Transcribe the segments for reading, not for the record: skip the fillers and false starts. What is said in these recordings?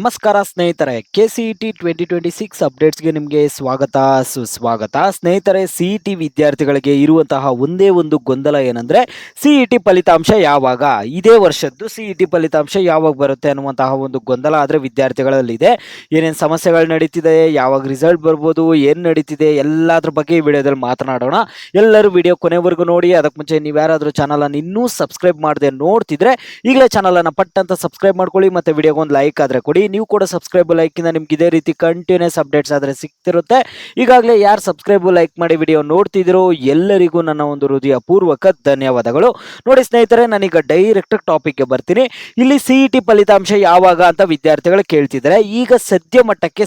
ನಮಸ್ಕಾರ ಸ್ನೇಹಿತರೆ, KCET 2026 ಅಪ್ಡೇಟ್ಸ್ಗೆ ನಿಮಗೆ ಸ್ವಾಗತ ಸುಸ್ವಾಗತ. ಸ್ನೇಹಿತರೆ, CET ವಿದ್ಯಾರ್ಥಿಗಳಿಗೆ ಇರುವಂತಹ ಒಂದೇ ಒಂದು ಗೊಂದಲ ಏನಂದ್ರೆ CET ಫಲಿತಾಂಶ ಯಾವಾಗ, ಇದೇ ವರ್ಷದ್ದು CET ಫಲಿತಾಂಶ ಯಾವಾಗ ಬರುತ್ತೆ ಅನ್ನುವಂತಹ ಒಂದು ಗೊಂದಲ ಆದರೆ ವಿದ್ಯಾರ್ಥಿಗಳಲ್ಲಿದೆ. ಏನೇನು ಸಮಸ್ಯೆಗಳು ನಡೀತಿದೆ, ಯಾವಾಗ ರಿಸಲ್ಟ್ ಬರ್ಬೋದು, ಏನು ನಡೀತಿದೆ ಎಲ್ಲದ್ರ ಬಗ್ಗೆ ಈ ವಿಡಿಯೋದಲ್ಲಿ ಮಾತನಾಡೋಣ. ಎಲ್ಲರೂ ವಿಡಿಯೋ ಕೊನೆವರೆಗೂ ನೋಡಿ. ಅದಕ್ಕೆ ಮುಂಚೆ ನೀವು ಯಾರಾದರೂ ಚಾನಲನ್ನು ಇನ್ನೂ ಸಬ್ಸ್ಕ್ರೈಬ್ ಮಾಡದೆ ನೋಡ್ತಿದ್ರೆ ಈಗಲೇ ಚಾನಲನ್ನು ಪಟ್ ಅಂತ ಸಬ್ಸ್ಕ್ರೈಬ್ ಮಾಡ್ಕೊಳ್ಳಿ, ಮತ್ತೆ ವಿಡಿಯೋಗೆ ಒಂದು ಲೈಕ್ ಆದರೆ ಕೊಡಿ. ನೀವು ಕೂಡ ಸಬ್ಸ್ಕ್ರೈಬ್ ಲೈಕ್ ಇಂದ ನಿಮ್ಗೆ ಇದೇ ರೀತಿ ಕಂಟಿನ್ಯೂಸ್ ಅಪ್ಡೇಟ್ಸ್ ಆದ್ರೆ ಸಿಗ್ತಿರುತ್ತೆ. ಈಗಾಗಲೇ ಯಾರು ಸಬ್ಸ್ಕ್ರೈಬ್ ಲೈಕ್ ಮಾಡಿ ವಿಡಿಯೋ ನೋಡ್ತಿದ್ರು ಎಲ್ಲರಿಗೂ ನನ್ನ ಒಂದು ಹೃದಯ ಪೂರ್ವಕ ಧನ್ಯವಾದಗಳು. ನೋಡಿ ಸ್ನೇಹಿತರೆ, ನಾನೀಗ ಡೈರೆಕ್ಟ್ ಟಾಪಿಕ್ಗೆ ಬರ್ತೀನಿ. ಇಲ್ಲಿ CET ಫಲಿತಾಂಶ ಯಾವಾಗ ಅಂತ ವಿದ್ಯಾರ್ಥಿಗಳು ಕೇಳ್ತಿದ್ದಾರೆ. ಈಗ ಸದ್ಯ ಮಟ್ಟಕ್ಕೆ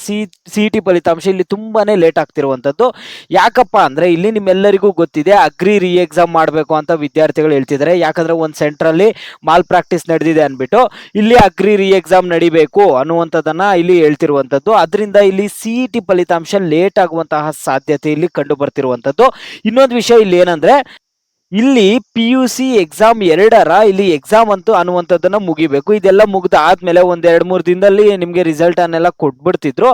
CET ಫಲಿತಾಂಶ ಇಲ್ಲಿ ತುಂಬಾನೇ ಲೇಟ್ ಆಗ್ತಿರುವಂತದ್ದು. ಯಾಕಪ್ಪ ಅಂದ್ರೆ ಇಲ್ಲಿ ನಿಮ್ಮೆಲ್ಲರಿಗೂ ಗೊತ್ತಿದೆ, ಅಗ್ರಿ ರೀ ಎಕ್ಸಾಮ್ ಮಾಡಬೇಕು ಅಂತ ವಿದ್ಯಾರ್ಥಿಗಳು ಹೇಳ್ತಿದ್ದಾರೆ. ಯಾಕಂದ್ರೆ ಒಂದು ಸೆಂಟ್ರಲ್ಲಿ ಮಾಲ್ ಪ್ರಾಕ್ಟೀಸ್ ನಡೆದಿದೆ ಅನ್ಬಿಟ್ಟು ಇಲ್ಲಿ ಅಗ್ರಿ ರೀ ಎಕ್ಸಾಮ್ ನಡಿಬೇಕು ಅನ್ನುವಂಥದ್ದನ್ನ ಇಲ್ಲಿ ಹೇಳ್ತಿರುವಂತದ್ದು. ಅದರಿಂದ ಇಲ್ಲಿ CET ಫಲಿತಾಂಶ ಲೇಟ್ ಆಗುವಂತಹ ಸಾಧ್ಯತೆ ಇಲ್ಲಿ ಕಂಡು ಬರ್ತಿರುವಂತದ್ದು. ಇನ್ನೊಂದು ವಿಷಯ ಇಲ್ಲಿ ಏನಂದ್ರೆ, ಇಲ್ಲಿ PUC ಎಕ್ಸಾಮ್ 2ರ ಇಲ್ಲಿ ಎಕ್ಸಾಮ್ ಅಂತೂ ಅನ್ನುವಂಥದ್ದನ್ನ ಮುಗಿಬೇಕು. ಇದೆಲ್ಲ ಮುಗ್ದಾದ್ಮೇಲೆ ಒಂದ್ 2-3 ದಿನದಲ್ಲಿ ನಿಮ್ಗೆ ರಿಸಲ್ಟ್ ಅನ್ನೆಲ್ಲ ಕೊಟ್ಬಿಡ್ತಿದ್ರು.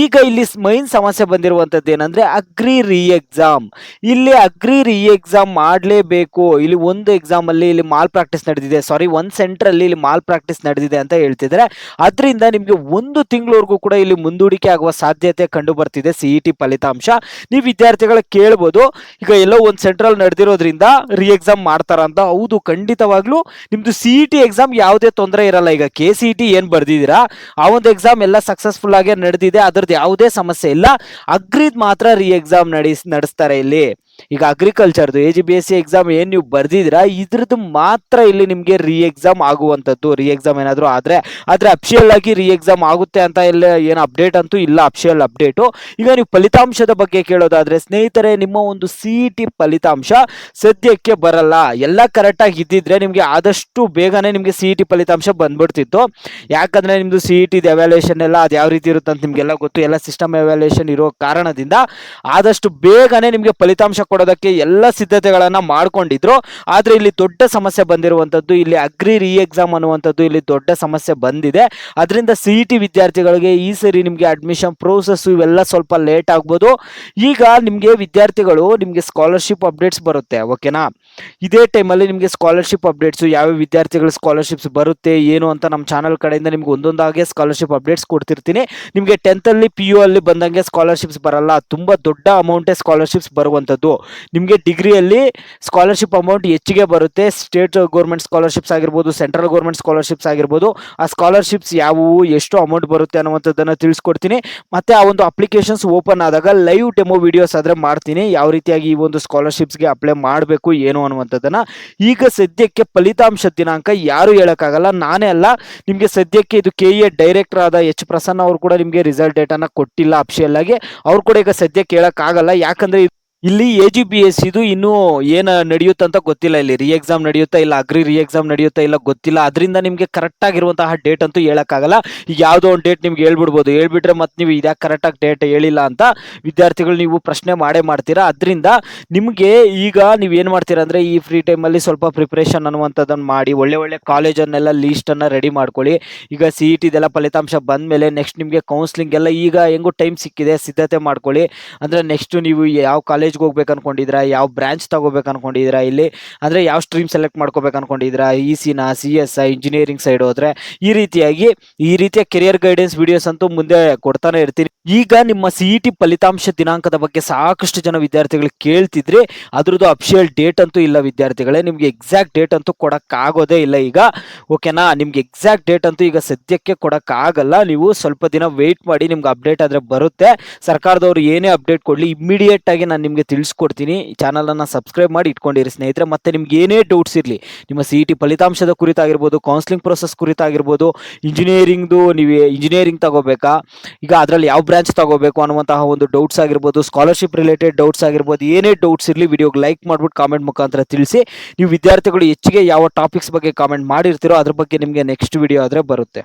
ಈಗ ಇಲ್ಲಿ ಮೈನ್ ಸಮಸ್ಯೆ ಬಂದಿರುವಂತದ್ದು ಏನಂದ್ರೆ ಅಗ್ರಿ ರೀ ಎಕ್ಸಾಮ್. ಇಲ್ಲಿ ಅಗ್ರಿ ರೀ ಎಕ್ಸಾಮ್ ಮಾಡಲೇಬೇಕು. ಇಲ್ಲಿ ಒಂದು ಎಕ್ಸಾಮ್ ಅಲ್ಲಿ ಇಲ್ಲಿ ಮಾಲ್ ಪ್ರಾಕ್ಟೀಸ್ ನಡೆದಿದೆ, ಒಂದು ಸೆಂಟರ್ ಅಲ್ಲಿ ಇಲ್ಲಿ ಮಾಲ್ ಪ್ರಾಕ್ಟೀಸ್ ನಡೆದಿದೆ ಅಂತ ಹೇಳ್ತಿದ್ದಾರೆ. ಅದರಿಂದ ನಿಮ್ಗೆ 1 ತಿಂಗಳವರೆಗೂ ಕೂಡ ಇಲ್ಲಿ ಮುಂದೂಡಿಕೆ ಆಗುವ ಸಾಧ್ಯತೆ ಕಂಡು ಬರ್ತಿದೆ CET ಫಲಿತಾಂಶ. ನೀವು ವಿದ್ಯಾರ್ಥಿಗಳು ಕೇಳ್ಬೋದು, ಈಗ ಎಲ್ಲೋ ಒಂದು ಸೆಂಟ್ರಲ್ ನಡೆದಿರೋದ್ರಿಂದ ರೀ ಎಕ್ಸಾಮ್ ಮಾಡ್ತಾರ ಅಂತ. ಹೌದು, ಖಂಡಿತವಾಗ್ಲೂ ನಿಮ್ದು CET ಎಕ್ಸಾಮ್ ಯಾವುದೇ ತೊಂದರೆ ಇರಲ್ಲ. ಈಗ KCET ಏನ್ ಬರ್ದಿದ್ದೀರಾ ಆ ಒಂದು ಎಕ್ಸಾಮ್ ಎಲ್ಲ ಸಕ್ಸಸ್ಫುಲ್ ಆಗಿ ನಡೆದಿದೆ, ಅದ್ರದ್ದು ಯಾವುದೇ ಸಮಸ್ಯೆ ಇಲ್ಲ. ಅಗ್ರಿದ್ ಮಾತ್ರ ರೀ ಎಕ್ಸಾಮ್ ನಡೆಸ್ತಾರೆ ಇಲ್ಲಿ. ಈಗ ಅಗ್ರಿಕಲ್ಚರ್ದು AGBSC ಎಕ್ಸಾಮ್ ಏನ್ ನೀವು ಬರ್ದಿದ್ದೀರಾ ಇದ್ರದ್ದು ಮಾತ್ರ ಇಲ್ಲಿ ನಿಮ್ಗೆ ರೀ ಎಕ್ಸಾಮ್ ಆಗುವಂಥದ್ದು. ರೀ ಎಕ್ಸಾಮ್ ಏನಾದರೂ ಆದ್ರೆ ಅಫಿಷಿಯಲ್ ಆಗಿ ರೀ ಎಕ್ಸಾಮ್ ಆಗುತ್ತೆ ಅಂತ ಎಲ್ಲ ಏನು ಅಪ್ಡೇಟ್ ಅಂತೂ ಇಲ್ಲ, ಅಫಿಷಿಯಲ್ ಅಪ್ಡೇಟು. ಈಗ ನೀವು ಫಲಿತಾಂಶದ ಬಗ್ಗೆ ಕೇಳೋದಾದ್ರೆ ಸ್ನೇಹಿತರೆ, ನಿಮ್ಮ ಒಂದು CET ಫಲಿತಾಂಶ ಸದ್ಯಕ್ಕೆ ಬರಲ್ಲ. ಎಲ್ಲ ಕರೆಕ್ಟ್ ಆಗಿ ಇದ್ದಿದ್ರೆ ನಿಮ್ಗೆ ಆದಷ್ಟು ಬೇಗನೆ ನಿಮ್ಗೆ CET ಫಲಿತಾಂಶ ಬಂದ್ಬಿಡ್ತಿತ್ತು. ಯಾಕಂದ್ರೆ ನಿಮ್ದು CET ಎವ್ಯಾಲ್ಯೂಯೇಷನ್ ಎಲ್ಲ ಅದು ಯಾವ ರೀತಿ ಇರುತ್ತೆ ಅಂತ ನಿಮ್ಗೆಲ್ಲ ಗೊತ್ತು. ಎಲ್ಲ ಸಿಸ್ಟಮ್ ಎವ್ಯಾಲ್ಯೂಯೇಷನ್ ಇರೋ ಕಾರಣದಿಂದ ಆದಷ್ಟು ಬೇಗನೆ ನಿಮ್ಗೆ ಫಲಿತಾಂಶ ಕೊಡೋದಕ್ಕೆ ಎಲ್ಲ ಸಿದ್ಧತೆಗಳನ್ನ ಮಾಡ್ಕೊಂಡಿದ್ರು. ಆದ್ರೆ ಇಲ್ಲಿ ದೊಡ್ಡ ಸಮಸ್ಯೆ ಬಂದಿರುವಂತದ್ದು, ಇಲ್ಲಿ ಅಗ್ರಿ ರೀ ಎಕ್ಸಾಮ್ ಅನ್ನುವಂಥದ್ದು ಇಲ್ಲಿ ದೊಡ್ಡ ಸಮಸ್ಯೆ ಬಂದಿದೆ. ಅದರಿಂದ CET ವಿದ್ಯಾರ್ಥಿಗಳಿಗೆ ಈ ಸರಿ ನಿಮ್ಗೆ ಅಡ್ಮಿಷನ್ ಪ್ರೋಸೆಸ್ ಇವೆಲ್ಲ ಸ್ವಲ್ಪ ಲೇಟ್ ಆಗ್ಬೋದು. ಈಗ ನಿಮ್ಗೆ ವಿದ್ಯಾರ್ಥಿಗಳು ನಿಮ್ಗೆ ಸ್ಕಾಲರ್ಶಿಪ್ ಅಪ್ಡೇಟ್ಸ್ ಬರುತ್ತೆ, ಓಕೆನಾ. ಇದೇ ಟೈಮಲ್ಲಿ ನಿಮ್ಗೆ ಸ್ಕಾಲರ್ಶಿಪ್ ಅಪ್ಡೇಟ್ಸ್, ಯಾವ ವಿದ್ಯಾರ್ಥಿಗಳು ಸ್ಕಾಲರ್ಶಿಪ್ಸ್ ಬರುತ್ತೆ ಏನು ಅಂತ ನಮ್ಮ ಚಾನಲ್ ಕಡೆಯಿಂದ ನಿಮ್ಗೆ ಒಂದೊಂದಾಗೆ ಸ್ಕಾಲರ್ಶಿಪ್ ಅಪ್ಡೇಟ್ಸ್ ಕೊಡ್ತಿರ್ತೀನಿ. ನಿಮ್ಗೆ 10th ಅಲ್ಲಿ PU ಅಲ್ಲಿ ಬಂದಂಗೆ ಸ್ಕಾಲರ್ಶಿಪ್ಸ್ ಬರಲ್ಲ, ತುಂಬಾ ದೊಡ್ಡ ಅಮೌಂಟೇ ಸ್ಕಾಲರ್ಶಿಪ್ಸ್ ಬರುವಂಥದ್ದು. ನಿಮಗೆ ಡಿಗ್ರಿಯಲ್ಲಿ ಸ್ಕಾಲರ್ಶಿಪ್ ಅಮೌಂಟ್ ಹೆಚ್ಚಿಗೆ ಬರುತ್ತೆ. ಸ್ಟೇಟ್ ಗೌರ್ಮೆಂಟ್ ಸ್ಕಾಲರ್ಶಿಪ್ಸ್ ಆಗಿರ್ಬೋದು, ಸೆಂಟ್ರಲ್ ಗೌರ್ಮೆಂಟ್ ಸ್ಕಾಲರ್ಶಿಪ್ಸ್ ಆಗಿರ್ಬೋದು. ಆ ಸ್ಕಾಲರ್ಶಿಪ್ಸ್ ಯಾವುವು, ಎಷ್ಟು ಅಮೌಂಟ್ ಬರುತ್ತೆ ಅನ್ನುವಂಥದ್ದನ್ನು ತಿಳಿಸ್ಕೊಡ್ತೀನಿ. ಮತ್ತೆ ಆ ಒಂದು ಅಪ್ಲಿಕೇಶನ್ಸ್ ಓಪನ್ ಆದಾಗ ಲೈವ್ ಡೆಮೋ ವಿಡಿಯೋಸ್ ಆದ್ರೆ ಮಾಡ್ತೀನಿ, ಯಾವ ರೀತಿಯಾಗಿ ಈ ಒಂದು ಸ್ಕಾಲರ್ಶಿಪ್ಸ್ಗೆ ಅಪ್ಲೈ ಮಾಡಬೇಕು ಏನು ಅನ್ನುವಂಥದ್ದನ್ನ. ಈಗ ಸದ್ಯಕ್ಕೆ ಫಲಿತಾಂಶ ದಿನಾಂಕ ಯಾರು ಹೇಳಕ್ಕಾಗಲ್ಲ, ನಾನೇ ಅಲ್ಲ. ನಿಮಗೆ ಸದ್ಯಕ್ಕೆ ಇದು KE ಡೈರೆಕ್ಟರ್ ಆದ H ಪ್ರಸನ್ನ ಅವರು ಕೂಡ ನಿಮಗೆ ರಿಸಲ್ಟ್ ಡೇಟನ್ನ ಕೊಟ್ಟಿಲ್ಲ ಅಫಿಷಿಯಲ್ ಆಗಿ. ಅವ್ರು ಕೂಡ ಈಗ ಸದ್ಯಕ್ಕೆ ಹೇಳಕ್ಕಾಗಲ್ಲ. ಯಾಕಂದ್ರೆ ಇಲ್ಲಿ AGBSC ಇದು ಇನ್ನೂ ಏನು ನಡೆಯುತ್ತಂತ ಗೊತ್ತಿಲ್ಲ. ಇಲ್ಲಿ ರೀ ಎಕ್ಸಾಮ್ ನಡೆಯುತ್ತಾ ಇಲ್ಲ, ಅಗ್ರಿ ರೀ ಎಕ್ಸಾಮ್ ನಡೆಯುತ್ತಾ ಇಲ್ಲ ಗೊತ್ತಿಲ್ಲ. ಅದರಿಂದ ನಿಮಗೆ ಕರೆಕ್ಟ್ ಆಗಿರುವಂತಹ ಡೇಟ್ ಅಂತೂ ಹೇಳಕ್ಕಾಗಲ್ಲ. ಈಗ ಯಾವುದೋ ಒಂದು ಡೇಟ್ ನಿಮ್ಗೆ ಹೇಳ್ಬಿಡ್ಬೋದು, ಹೇಳ್ಬಿಟ್ರೆ ಮತ್ತೆ ನೀವು ಇದ್ಯಾಕೆ ಕರೆಕ್ಟಾಗಿ ಡೇಟ್ ಹೇಳಿಲ್ಲ ಅಂತ ವಿದ್ಯಾರ್ಥಿಗಳು ನೀವು ಪ್ರಶ್ನೆ ಮಾಡೇ ಮಾಡ್ತೀರಾ. ಅದರಿಂದ ನಿಮಗೆ ಈಗ ನೀವು ಏನು ಮಾಡ್ತೀರಾ ಅಂದರೆ, ಈ ಫ್ರೀ ಟೈಮಲ್ಲಿ ಸ್ವಲ್ಪ ಪ್ರಿಪ್ರೇಷನ್ ಅನ್ನುವಂಥದ್ದನ್ನು ಮಾಡಿ ಒಳ್ಳೆ ಕಾಲೇಜನ್ನೆಲ್ಲ ಲೀಸ್ಟನ್ನು ರೆಡಿ ಮಾಡ್ಕೊಳ್ಳಿ. ಈಗ CET ಇದೆಲ್ಲ ಫಲಿತಾಂಶ ಬಂದಮೇಲೆ ನೆಕ್ಸ್ಟ್ ನಿಮಗೆ ಕೌನ್ಸ್ಲಿಂಗ್ ಎಲ್ಲ ಈಗ ಹೆಂಗೂ ಟೈಮ್ ಸಿಕ್ಕಿದೆ, ಸಿದ್ಧತೆ ಮಾಡ್ಕೊಳ್ಳಿ. ಅಂದರೆ ನೆಕ್ಸ್ಟ್ ನೀವು ಯಾವ ಕಾಲೇಜ್ಗೆ ಹೋಗ್ಬೇಕು ಅನ್ಕೊಂಡಿದ್ದೀರಾ, ಯಾವ ಬ್ರಾಂಚ್ ತಗೋಬೇಕು ಅನ್ಕೊಂಡಿದ್ದೀರಾ, ಇಲ್ಲಿ ಅಂದರೆ ಯಾವ ಸ್ಟ್ರೀಮ್ ಸೆಲೆಕ್ಟ್ ಮಾಡ್ಕೋಬೇಕು ಅನ್ಕೊಂಡಿದ್ದೀರಾ, ECನ CS ಇಂಜಿನಿಯರಿಂಗ್ ಸೈಡ್ ಹೋದ್ರೆ ಈ ರೀತಿಯ ಕೆರಿಯರ್ ಗೈಡೆನ್ಸ್ ವಿಡಿಯೋಸ್ ಅಂತೂ ಮುಂದೆ ಕೊಡ್ತಾನೆ ಇರ್ತೀನಿ. ಈಗ ನಿಮ್ಮ CET ಫಲಿತಾಂಶ ದಿನಾಂಕದ ಬಗ್ಗೆ ಸಾಕಷ್ಟು ಜನ ವಿದ್ಯಾರ್ಥಿಗಳು ಕೇಳ್ತಿದ್ರೆ, ಅದ್ರದ್ದು ಅಫಿಷಿಯಲ್ ಡೇಟ್ ಅಂತೂ ಇಲ್ಲ ವಿದ್ಯಾರ್ಥಿಗಳೇ. ನಿಮ್ಗೆ ಎಕ್ಸಾಕ್ಟ್ ಡೇಟ್ ಅಂತೂ ಕೊಡಕ್ಕಾಗೋದೇ ಇಲ್ಲ ಈಗ, ಓಕೆನಾ. ನಿಮ್ಗೆ ಎಕ್ಸಾಕ್ಟ್ ಡೇಟ್ ಅಂತೂ ಈಗ ಸದ್ಯಕ್ಕೆ ಕೊಡಕ್ಕಾಗಲ್ಲ. ನೀವು ಸ್ವಲ್ಪ ದಿನ ವೆಯ್ಟ್ ಮಾಡಿ, ನಿಮ್ಗೆ ಅಪ್ಡೇಟ್ ಆದ್ರೆ ಬರುತ್ತೆ. ಸರ್ಕಾರದವರು ಏನೇ ಅಪ್ಡೇಟ್ ಕೊಡಲಿ ಇಮಿಡಿಯೇಟ್ ಆಗಿ ನಾನು ನಿಮಗೆ ತಿಳಿಸ್ಕೊಡ್ತೀನಿ. ಚಾನಲನ್ನು ಸಬ್ಸ್ಕ್ರೈಬ್ ಮಾಡಿ ಇಟ್ಕೊಂಡಿರಿ ಸ್ನೇಹಿತರೆ. ಮತ್ತೆ ನಿಮ್ಗೆ ಏನೇ ಡೌಟ್ಸ್ ಇರಲಿ, ನಿಮ್ಮ CET ಫಲಿತಾಂಶದ ಕುರಿತಾಗಿರ್ಬೋದು, ಕೌನ್ಸಿಲಿಂಗ್ ಪ್ರೊಸೆಸ್ ಕುರಿತಾಗಿರ್ಬೋದು, ಇಂಜಿನಿಯರಿಂಗ್ದು ನೀವು ಇಂಜಿನಿಯರಿಂಗ್ ತಗೋಬೇಕಾ, ಈಗ ಅದರಲ್ಲಿ ಯಾವ ಬ್ರಾಂಚ್ ತಗೋಬೇಕು ಅನ್ನುವಂತಹ ಒಂದು ಡೌಟ್ಸ್ ಆಗಿರ್ಬೋದು, ಸ್ಕಾಲರ್ಶಿಪ್ ರಿಲೇಟೆಡ್ ಡೌಟ್ಸ್ ಆಗಿರ್ಬೋದು, ಏನೇ ಡೌಟ್ಸ್ ಇರಲಿ ವಿಡಿಯೋಗೆ ಲೈಕ್ ಮಾಡ್ಬಿಟ್ಟು ಕಾಮೆಂಟ್ ಮುಖಾಂತರ ತಿಳಿಸಿ. ನೀವು ವಿದ್ಯಾರ್ಥಿಗಳು ಹೆಚ್ಚಿಗೆ ಯಾವ ಟಾಪಿಕ್ಸ್ ಬಗ್ಗೆ ಕಾಮೆಂಟ್ ಮಾಡಿರ್ತೀರೋ ಅದ್ರ ಬಗ್ಗೆ ನಿಮಗೆ ನೆಕ್ಸ್ಟ್ ವಿಡಿಯೋ ಆದರೆ ಬರುತ್ತೆ.